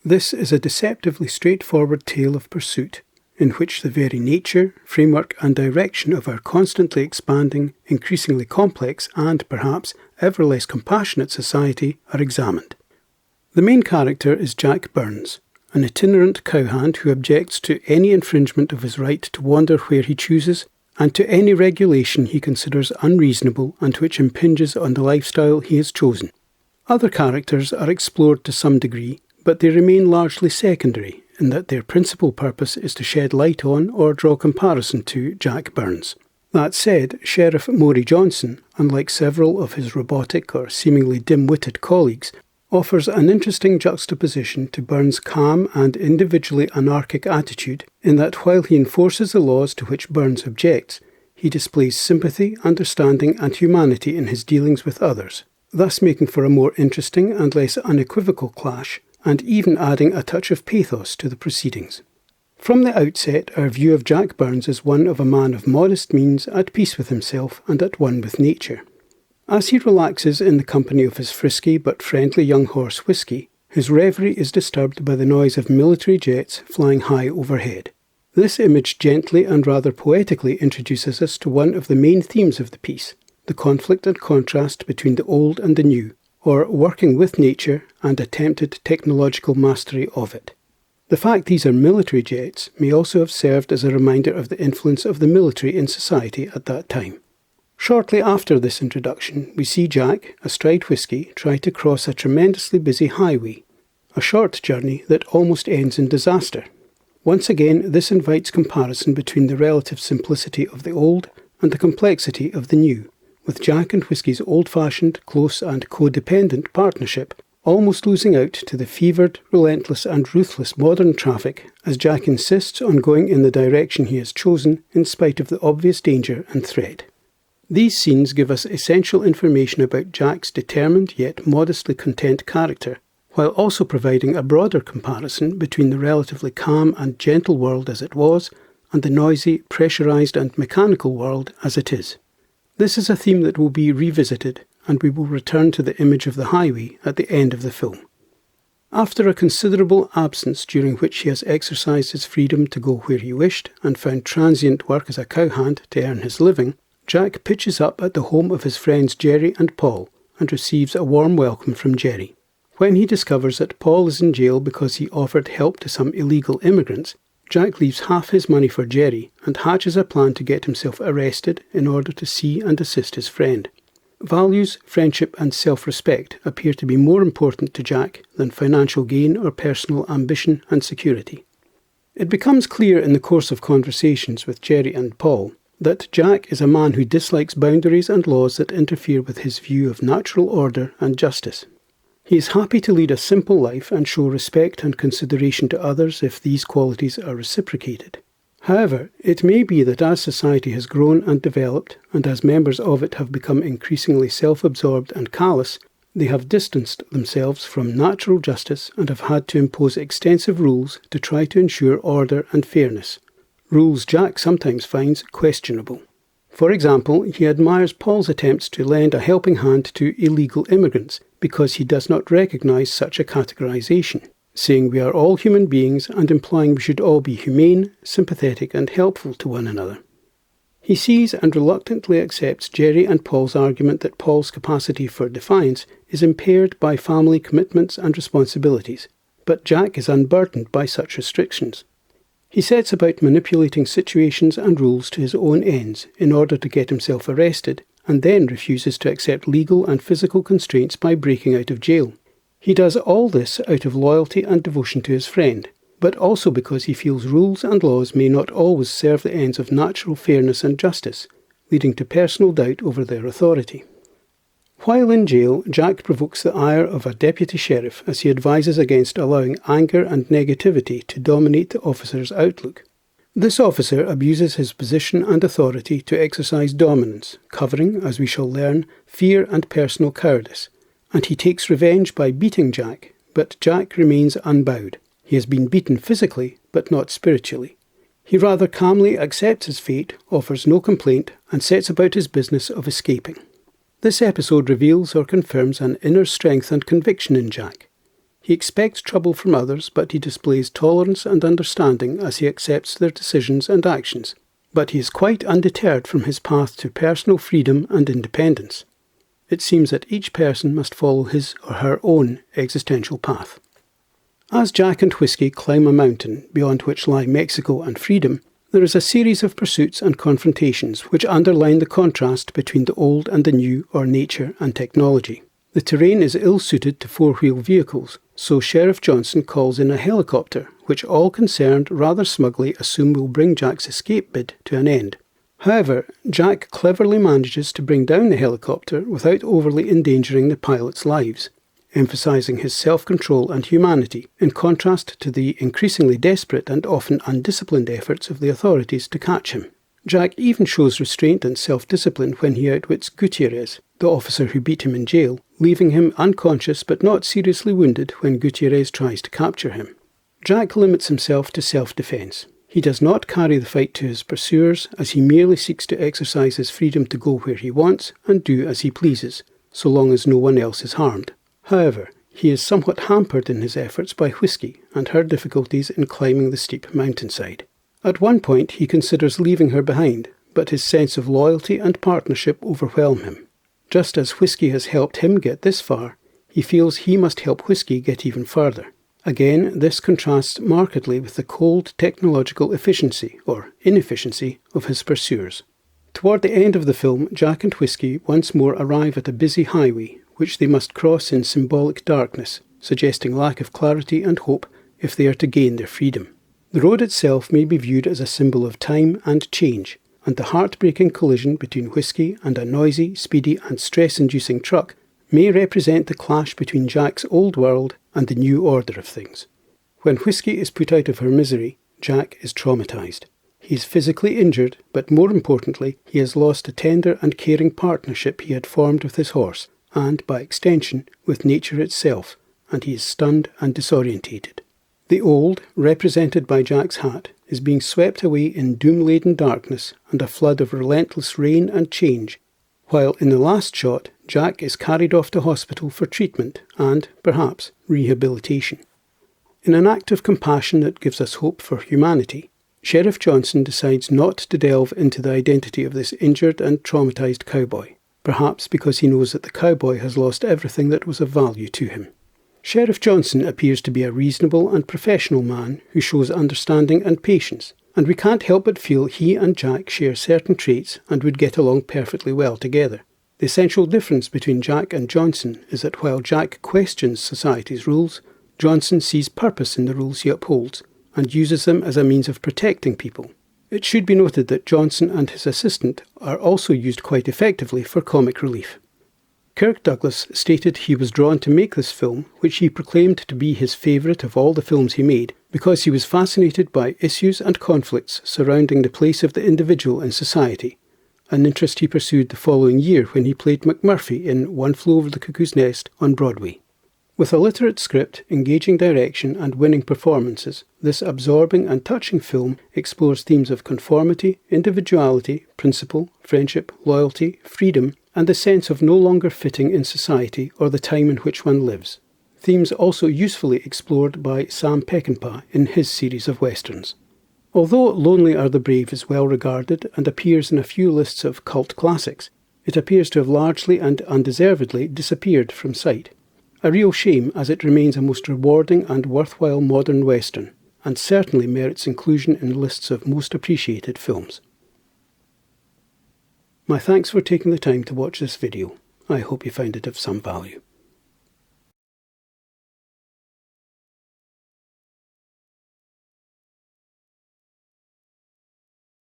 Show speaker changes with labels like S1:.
S1: This is a deceptively straightforward tale of pursuit, in which the very nature, framework and direction of our constantly expanding, increasingly complex and, perhaps, ever less compassionate society are examined. The main character is Jack Burns, an itinerant cowhand who objects to any infringement of his right to wander where he chooses and to any regulation he considers unreasonable and which impinges on the lifestyle he has chosen. Other characters are explored to some degree, but they remain largely secondary in that their principal purpose is to shed light on or draw comparison to Jack Burns. That said, Sheriff Maury Johnson, unlike several of his robotic or seemingly dim-witted colleagues, offers an interesting juxtaposition to Burns' calm and individually anarchic attitude in that while he enforces the laws to which Burns objects, he displays sympathy, understanding and humanity in his dealings with others, thus making for a more interesting and less unequivocal clash, and even adding a touch of pathos to the proceedings. From the outset, our view of Jack Burns is one of a man of modest means, at peace with himself and at one with nature. As he relaxes in the company of his frisky but friendly young horse Whisky, his reverie is disturbed by the noise of military jets flying high overhead. This image gently and rather poetically introduces us to one of the main themes of the piece, the conflict and contrast between the old and the new, or working with nature and attempted technological mastery of it. The fact these are military jets may also have served as a reminder of the influence of the military in society at that time. Shortly after this introduction, we see Jack, astride Whisky, try to cross a tremendously busy highway, a short journey that almost ends in disaster. Once again, this invites comparison between the relative simplicity of the old and the complexity of the new, with Jack and Whisky's old-fashioned, close and codependent partnership almost losing out to the fevered, relentless and ruthless modern traffic as Jack insists on going in the direction he has chosen in spite of the obvious danger and threat. These scenes give us essential information about Jack's determined yet modestly content character, while also providing a broader comparison between the relatively calm and gentle world as it was and the noisy, pressurised and mechanical world as it is. This is a theme that will be revisited, and we will return to the image of the highway at the end of the film. After a considerable absence during which he has exercised his freedom to go where he wished and found transient work as a cowhand to earn his living, Jack pitches up at the home of his friends Jerry and Paul and receives a warm welcome from Jerry. When he discovers that Paul is in jail because he offered help to some illegal immigrants, Jack leaves half his money for Jerry and hatches a plan to get himself arrested in order to see and assist his friend. Values, friendship and self-respect appear to be more important to Jack than financial gain or personal ambition and security. It becomes clear in the course of conversations with Jerry and Paul that Jack is a man who dislikes boundaries and laws that interfere with his view of natural order and justice. He is happy to lead a simple life and show respect and consideration to others if these qualities are reciprocated. However, it may be that as society has grown and developed, and as members of it have become increasingly self-absorbed and callous, they have distanced themselves from natural justice and have had to impose extensive rules to try to ensure order and fairness. Rules Jack sometimes finds questionable. For example, he admires Paul's attempts to lend a helping hand to illegal immigrants because he does not recognise such a categorisation, saying we are all human beings and implying we should all be humane, sympathetic and helpful to one another. He sees and reluctantly accepts Jerry and Paul's argument that Paul's capacity for defiance is impaired by family commitments and responsibilities, but Jack is unburdened by such restrictions. He sets about manipulating situations and rules to his own ends in order to get himself arrested, and then refuses to accept legal and physical constraints by breaking out of jail. He does all this out of loyalty and devotion to his friend, but also because he feels rules and laws may not always serve the ends of natural fairness and justice, leading to personal doubt over their authority. While in jail, Jack provokes the ire of a deputy sheriff as he advises against allowing anger and negativity to dominate the officer's outlook. This officer abuses his position and authority to exercise dominance, covering, as we shall learn, fear and personal cowardice, and he takes revenge by beating Jack, but Jack remains unbowed. He has been beaten physically, but not spiritually. He rather calmly accepts his fate, offers no complaint, and sets about his business of escaping. This episode reveals or confirms an inner strength and conviction in Jack. He expects trouble from others, but he displays tolerance and understanding as he accepts their decisions and actions. But he is quite undeterred from his path to personal freedom and independence. It seems that each person must follow his or her own existential path. As Jack and Whiskey climb a mountain beyond which lie Mexico and freedom, there is a series of pursuits and confrontations which underline the contrast between the old and the new, or nature and technology. The terrain is ill-suited to four-wheel vehicles, so Sheriff Johnson calls in a helicopter, which all concerned rather smugly assume will bring Jack's escape bid to an end. However, Jack cleverly manages to bring down the helicopter without overly endangering the pilots' lives, emphasising his self-control and humanity, in contrast to the increasingly desperate and often undisciplined efforts of the authorities to catch him. Jack even shows restraint and self-discipline when he outwits Gutierrez, the officer who beat him in jail, leaving him unconscious but not seriously wounded when Gutierrez tries to capture him. Jack limits himself to self-defence. He does not carry the fight to his pursuers, as he merely seeks to exercise his freedom to go where he wants and do as he pleases, so long as no one else is harmed. However, he is somewhat hampered in his efforts by Whiskey and her difficulties in climbing the steep mountainside. At one point he considers leaving her behind, but his sense of loyalty and partnership overwhelm him. Just as Whiskey has helped him get this far, he feels he must help Whiskey get even further. Again, this contrasts markedly with the cold technological efficiency, or inefficiency, of his pursuers. Toward the end of the film, Jack and Whiskey once more arrive at a busy highway, which they must cross in symbolic darkness, suggesting lack of clarity and hope if they are to gain their freedom. The road itself may be viewed as a symbol of time and change, and the heartbreaking collision between Whiskey and a noisy, speedy and stress-inducing truck may represent the clash between Jack's old world and the new order of things. When Whiskey is put out of her misery, Jack is traumatised. He is physically injured, but more importantly, he has lost a tender and caring partnership he had formed with his horse, and, by extension, with nature itself, and he is stunned and disorientated. The old, represented by Jack's hat, is being swept away in doom-laden darkness and a flood of relentless rain and change, while in the last shot, Jack is carried off to hospital for treatment and, perhaps, rehabilitation. In an act of compassion that gives us hope for humanity, Sheriff Johnson decides not to delve into the identity of this injured and traumatised cowboy, perhaps because he knows that the cowboy has lost everything that was of value to him. Sheriff Johnson appears to be a reasonable and professional man who shows understanding and patience, and we can't help but feel he and Jack share certain traits and would get along perfectly well together. The essential difference between Jack and Johnson is that while Jack questions society's rules, Johnson sees purpose in the rules he upholds and uses them as a means of protecting people. It should be noted that Johnson and his assistant are also used quite effectively for comic relief. Kirk Douglas stated he was drawn to make this film, which he proclaimed to be his favourite of all the films he made, because he was fascinated by issues and conflicts surrounding the place of the individual in society, an interest he pursued the following year when he played McMurphy in One Flew Over the Cuckoo's Nest on Broadway. With a literate script, engaging direction and winning performances, this absorbing and touching film explores themes of conformity, individuality, principle, friendship, loyalty, freedom, and the sense of no longer fitting in society or the time in which one lives. Themes also usefully explored by Sam Peckinpah in his series of westerns. Although Lonely Are the Brave is well regarded and appears in a few lists of cult classics, it appears to have largely and undeservedly disappeared from sight. A real shame, as it remains a most rewarding and worthwhile modern western, and certainly merits inclusion in lists of most appreciated films. My thanks for taking the time to watch this video. I hope you found it of some value.